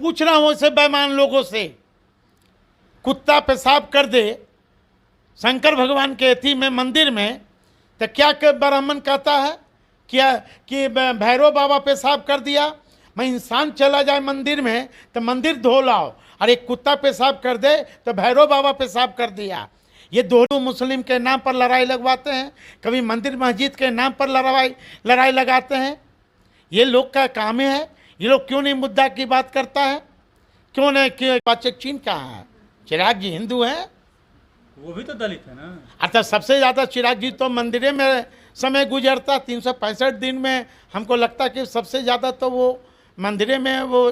पूछ रहा हूं ऐसे बेईमान लोगों से, कुत्ता पेशाब कर दे शंकर भगवान के अथी में मंदिर में, तो क्या ब्राह्मण कहता है क्या कि भैरव बाबा पेशाब कर दिया? मैं इंसान चला जाए मंदिर में तो मंदिर धो लाओ, और एक कुत्ता पेशाब कर दे तो भैरव बाबा पेशाब कर दिया। ये दोनों मुस्लिम के नाम पर लड़ाई लगवाते हैं, कभी मंदिर मस्जिद के नाम पर लड़ाई लगाते हैं। ये लोग का काम है। ये लोग क्यों नहीं मुद्दा की बात करता है? क्यों नहीं? पाचक चीन कहाँ है? चिराग जी हिंदू हैं, वो भी तो दलित है ना। अर्थात सबसे ज़्यादा चिराग जी तो मंदिर में समय गुजरता 365 दिन में। हमको लगता कि सबसे ज़्यादा तो वो मंदिर में वो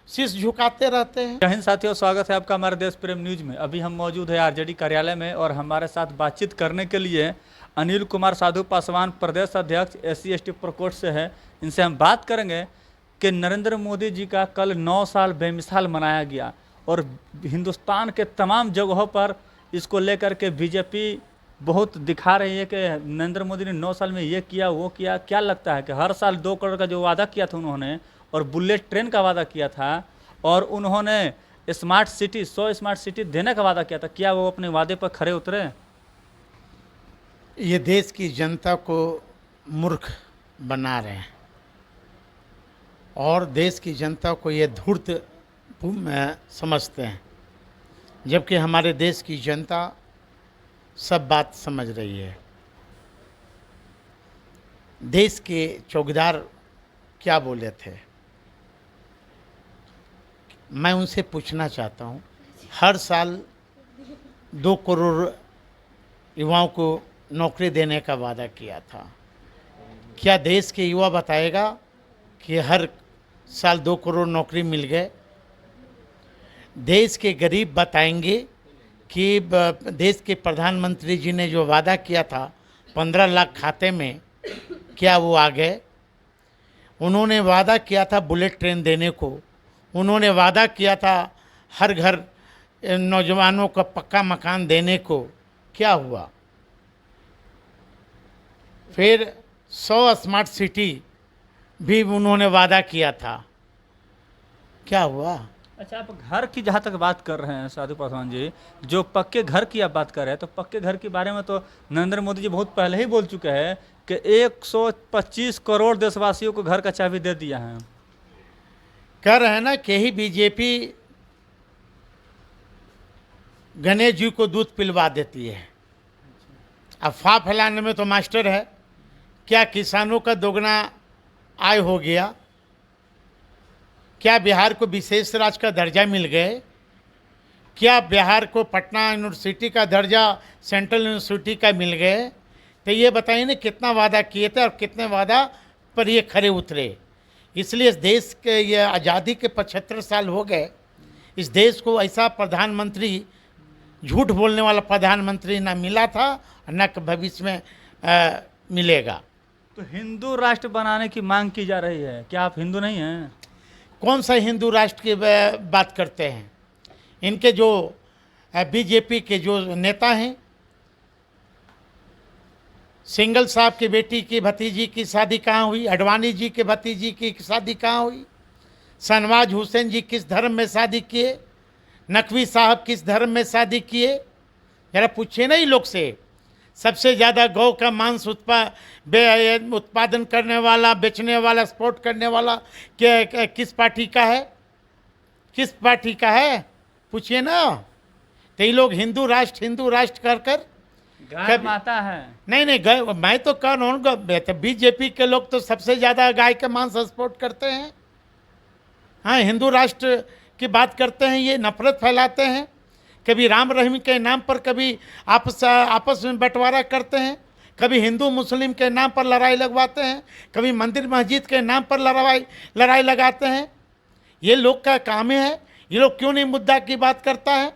शीश झुकाते रहते हैं। जय हिंद साथियों, स्वागत है आपका हमारे देश प्रेम न्यूज में। अभी हम मौजूद है आरजेडी कार्यालय में और हमारे साथ बातचीत करने के लिए अनिल कुमार साधु पासवान प्रदेश अध्यक्ष SC/ST प्रकोष्ठ से है। इनसे हम बात करेंगे कि नरेंद्र मोदी जी का कल 9 साल बेमिसाल मनाया गया और हिंदुस्तान के तमाम जगहों पर इसको लेकर के बीजेपी बहुत दिखा रही है कि नरेंद्र मोदी ने 9 साल में ये किया वो किया। क्या लगता है कि हर साल 2 करोड़ का जो वादा किया था उन्होंने, और बुलेट ट्रेन का वादा किया था, और उन्होंने स्मार्ट सिटी 100 स्मार्ट सिटी देने का वादा किया था, क्या वो अपने वादे पर खरे उतरे? ये देश की जनता को मूर्ख बना रहे हैं और देश की जनता को ये धूर्त समझते हैं, जबकि हमारे देश की जनता सब बात समझ रही है। देश के चौकीदार क्या बोले थे, मैं उनसे पूछना चाहता हूँ। हर साल 2 करोड़ युवाओं को नौकरी देने का वादा किया था। क्या देश के युवा बताएगा कि हर साल 2 करोड़ नौकरी मिल गए? देश के गरीब बताएंगे कि देश के प्रधानमंत्री जी ने जो वादा किया था 15 लाख खाते में, क्या वो आ गए? उन्होंने वादा किया था बुलेट ट्रेन देने को, उन्होंने वादा किया था हर घर नौजवानों को पक्का मकान देने को, क्या हुआ? फिर 100 स्मार्ट सिटी भी उन्होंने वादा किया था, क्या हुआ? अच्छा, आप घर की जहाँ तक बात कर रहे हैं साधु पासवान जी, जो पक्के घर की आप बात कर रहे हैं, तो पक्के घर के बारे में तो नरेंद्र मोदी जी बहुत पहले ही बोल चुके हैं कि 125 करोड़ देशवासियों को घर का चाबी दे दिया है। कह रहे हैं ना कि ही बीजेपी गणेश जी को दूध पिलवा देती है। अफवाह फैलाने में तो मास्टर है। क्या किसानों का दोगुना आय हो गया? क्या बिहार को विशेष राज्य का दर्जा मिल गए? क्या बिहार को पटना यूनिवर्सिटी का दर्जा सेंट्रल यूनिवर्सिटी का मिल गए? तो ये बताइए ना, कितना वादा किए थे और कितने वादा पर ये खरे उतरे। इसलिए इस देश के ये आज़ादी के 75 साल हो गए, इस देश को ऐसा प्रधानमंत्री, झूठ बोलने वाला प्रधानमंत्री ना मिला था न भविष्य में मिलेगा। तो हिंदू राष्ट्र बनाने की मांग की जा रही है, क्या आप हिंदू नहीं हैं? कौन सा हिंदू राष्ट्र की बात करते हैं? इनके जो बीजेपी के जो नेता हैं, सिंगल साहब की बेटी की भतीजी की शादी कहाँ हुई? अडवाणी जी के भतीजी की शादी कहाँ हुई? शहनवाज हुसैन जी किस धर्म में शादी किए? नकवी साहब किस धर्म में शादी किए? जरा पूछिए ना इन लोग से। सबसे ज़्यादा गौ का मांस उत्पादन करने वाला, बेचने वाला, एक्सपोर्ट करने वाला किस पार्टी का है? किस पार्टी का है? पूछिए ना। तो ये लोग हिंदू राष्ट्र कर कर गाय माता है। नहीं गाय, मैं तो कह रहा हूँ बीजेपी के लोग तो सबसे ज़्यादा गाय का मांस एक्सपोर्ट करते हैं। हाँ, हिंदू राष्ट्र की बात करते हैं, ये नफरत फैलाते हैं। कभी राम रहीम के नाम पर कभी आपस में बंटवारा करते हैं, कभी हिंदू मुस्लिम के नाम पर लड़ाई लगवाते हैं, कभी मंदिर मस्जिद के नाम पर लड़ाई लगाते हैं। ये लोग का काम है। ये लोग क्यों नहीं मुद्दा की बात करता है?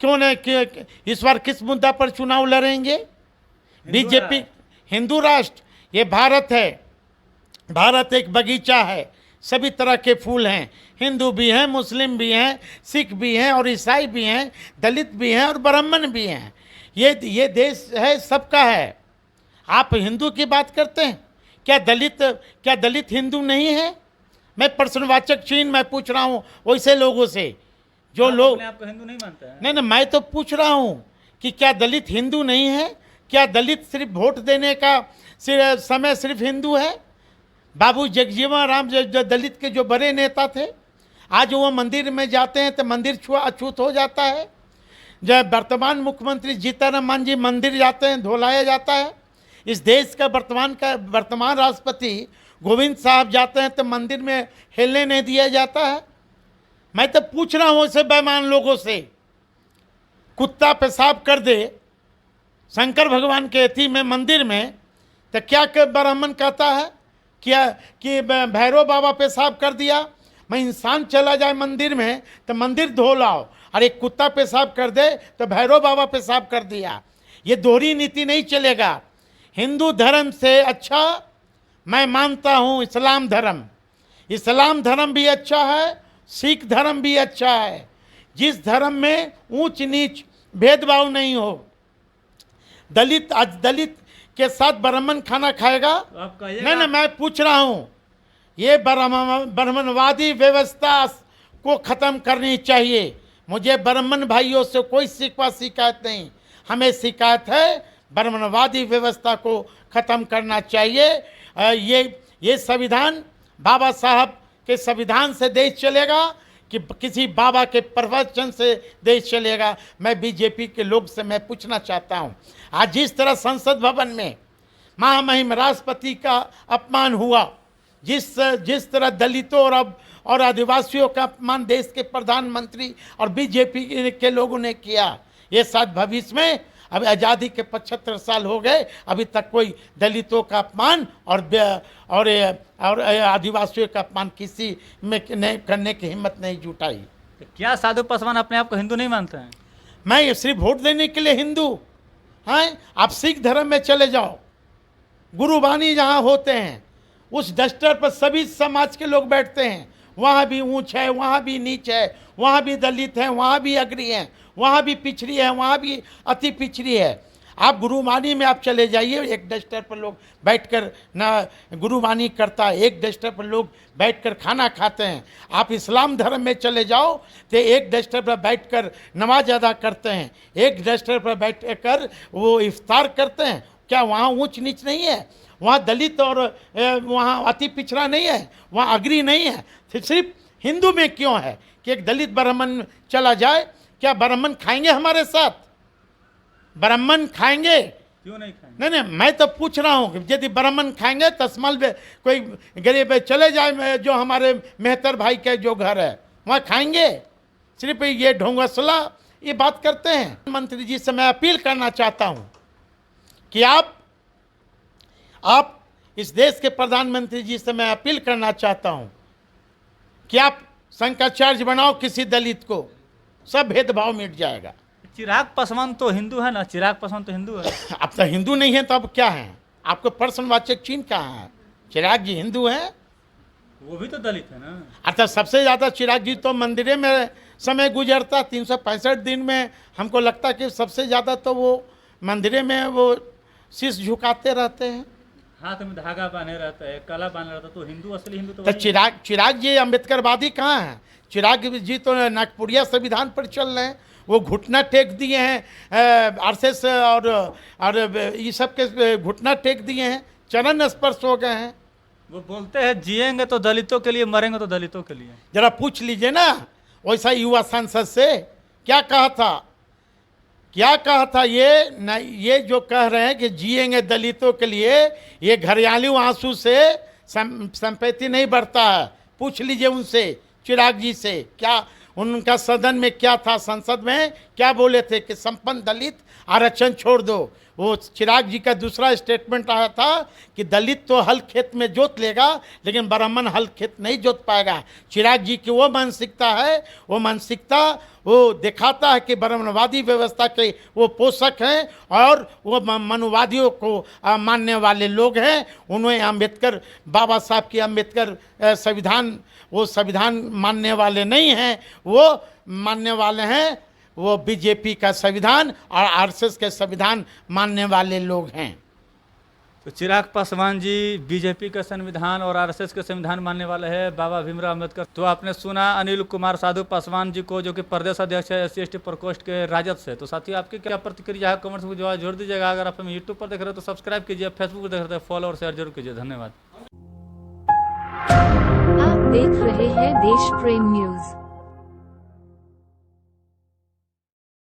क्यों नहीं? इस बार किस मुद्दा पर चुनाव लड़ेंगे? बीजेपी हिंदू राष्ट्र, ये भारत है। भारत एक बगीचा है, सभी तरह के फूल हैं। हिंदू भी हैं, मुस्लिम भी हैं, सिख भी हैं और ईसाई भी हैं, दलित भी हैं और ब्राह्मण भी हैं। ये देश है, सबका है। आप हिंदू की बात करते हैं, क्या दलित हिंदू नहीं है? मैं प्रश्नवाचक चिन्ह मैं पूछ रहा हूँ वैसे लोगों से जो आप लोग अपने आप को हिंदू नहीं मानते हैं? नहीं, मैं तो पूछ रहा हूँ कि क्या दलित हिंदू नहीं है? क्या दलित सिर्फ वोट देने का समय सिर्फ हिंदू है? बाबू जगजीवन राम जो दलित के जो बड़े नेता थे, आज वो मंदिर में जाते हैं तो मंदिर अछूत हो जाता है। जब वर्तमान मुख्यमंत्री जीतन मांझी मंदिर जाते हैं धुलाया जाता है। इस देश का वर्तमान राष्ट्रपति गोविंद साहब जाते हैं तो मंदिर में हिलने नहीं दिया जाता है। मैं तो पूछ रहा हूँ ऐसे बेईमान लोगों से, कुत्ता पेशाब कर दे शंकर भगवान के अथी में मंदिर में तो क्या ब्राह्मण कहता है क्या कि भैरव बाबा पेशाब कर दिया? मैं इंसान चला जाए मंदिर में तो मंदिर धो लाओ, और एक कुत्ता पेशाब कर दे तो भैरव बाबा पेशाब कर दिया। ये दोहरी नीति नहीं चलेगा। हिंदू धर्म से अच्छा मैं मानता हूँ इस्लाम धर्म। इस्लाम धर्म भी अच्छा है, सिख धर्म भी अच्छा है, जिस धर्म में ऊंच नीच भेदभाव नहीं हो। दलित आज दलित के साथ ब्राह्मण खाना खाएगा? तो आप कहिएगा। नहीं, मैं पूछ रहा हूँ, ये ब्राह्मणवादी व्यवस्था को ख़त्म करनी चाहिए। मुझे ब्राह्मण भाइयों से कोई शिकायत नहीं, हमें शिकायत है ब्राह्मणवादी व्यवस्था को ख़त्म करना चाहिए। ये संविधान बाबा साहब के संविधान से देश चलेगा कि किसी बाबा के प्रवचन से देश चलेगा? मैं बीजेपी के लोग से मैं पूछना चाहता हूँ, आज जिस तरह संसद भवन में महामहिम राष्ट्रपति का अपमान हुआ, जिस तरह दलितों और आदिवासियों का अपमान देश के प्रधानमंत्री और बीजेपी के लोगों ने किया, ये शायद भविष्य में, अभी आज़ादी के 75 साल हो गए, अभी तक कोई दलितों का अपमान और आदिवासियों का अपमान किसी में करने की हिम्मत नहीं जुटाई। तो क्या साधु पासवान अपने आप को हिंदू नहीं मानते हैं? मैं सिर्फ वोट देने के लिए हिंदू हैं? आप सिख धर्म में चले जाओ, गुरुबानी जहाँ होते हैं उस डस्टर पर सभी समाज के लोग बैठते हैं। वहाँ भी ऊंच है, वहाँ भी नीच है, वहाँ भी दलित हैं, वहाँ भी अग्री हैं, वहाँ भी पिछड़ी है, वहाँ भी अति पिछड़ी है। आप गुरुवाणी में आप चले जाइए, एक डस्टर पर लोग बैठकर ना गुरुवाणी करता है, एक डस्टर पर लोग बैठकर खाना खाते हैं। आप इस्लाम धर्म में चले जाओ तो एक डस्टर पर बैठकर नमाज अदा करते हैं, एक डस्टर पर बैठकर वो इफ्तार करते हैं। क्या वहाँ ऊंच नीच नहीं है? वहाँ दलित और वहाँ अति पिछड़ा नहीं है? वहाँ अग्री नहीं है? सिर्फ हिंदू में क्यों है कि एक दलित ब्राह्मण चला जाए? क्या ब्राह्मण खाएंगे हमारे साथ? ब्राह्मण खाएंगे? क्यों नहीं खाएंगे? नहीं, मैं तो पूछ रहा हूँ कि यदि ब्राह्मण खाएंगे तस्मल कोई गरीब चले जाए, जो हमारे मेहतर भाई के जो घर है वहाँ खाएंगे? सिर्फ ये ढोंगसला ये बात करते हैं। मंत्री जी से मैं अपील करना चाहता हूँ कि आप इस देश के प्रधानमंत्री जी से मैं अपील करना चाहता हूँ कि आप शंकराचार्य बनाओ किसी दलित को, सब भेदभाव मिट जाएगा। चिराग पासवान तो हिंदू है ना? चिराग पासवान तो हिंदू है। अब तो हिंदू नहीं है तो अब क्या है? आपको प्रश्नवाचक चिन्ह कहाँ है? चिराग जी हिंदू हैं? वो भी तो दलित है ना। अर्थात सबसे ज़्यादा चिराग जी तो मंदिरे में समय गुजरता, 365 दिन में हमको लगता कि सबसे ज़्यादा तो वो मंदिरे में वो शीश झुकाते रहते हैं, हाथ में धागा बांधे रहता है, कला बांधे रहता है। तो हिंदू असली हिंदू तो तो वही है। चिराग जी अम्बेडकरवादी कहाँ हैं? चिराग जी तो नागपुरिया संविधान पर चल रहे हैं, वो घुटना टेक दिए हैं, आरएसएस और ये सब के घुटना टेक दिए हैं, चरण स्पर्श हो गए हैं। वो बोलते हैं जिएंगे तो दलितों के लिए, मरेंगे तो दलितों के लिए। जरा पूछ लीजिए ना वैसा युवा सांसद से क्या कहा था, ये जो कह रहे हैं कि जिएंगे दलितों के लिए, ये घरियालू आंसू से संपत्ति नहीं बढ़ता है। पूछ लीजिए उनसे, चिराग जी से, क्या उनका सदन में क्या था, संसद में क्या बोले थे कि संपन्न दलित आरक्षण छोड़ दो। वो चिराग जी का दूसरा स्टेटमेंट आया था कि दलित तो हल खेत में जोत लेगा लेकिन ब्राह्मण हल खेत नहीं जोत पाएगा। चिराग जी की वो मानसिकता है, वो मानसिकता वो दिखाता है कि ब्राह्मणवादी व्यवस्था के वो पोषक हैं और वो मनुवादियों को मानने वाले लोग हैं। उन्हें अम्बेडकर, बाबा साहब की अम्बेडकर संविधान मानने वाले नहीं हैं, वो मानने वाले हैं वो बीजेपी का संविधान और आरएसएस के संविधान मानने वाले लोग हैं। तो चिराग पासवान जी बीजेपी का संविधान और आरएसएस का संविधान मानने वाले हैं, बाबा भीमराव अम्बेडकर। तो आपने सुना अनिल कुमार साधु पासवान जी को, जो कि प्रदेश अध्यक्ष है SC ST प्रकोष्ठ के राजद से। तो साथियों, आपकी क्या प्रतिक्रिया है कमेंट्स में जवाब जोड़ दीजिएगा। अगर आप हमें यूट्यूब पर देख रहे हो तो सब्सक्राइब कीजिए, फेसबुक पर देख रहे हो तो फॉलो और शेयर जरूर कीजिए। धन्यवाद। आप देख रहे हैं देश प्रेम न्यूज।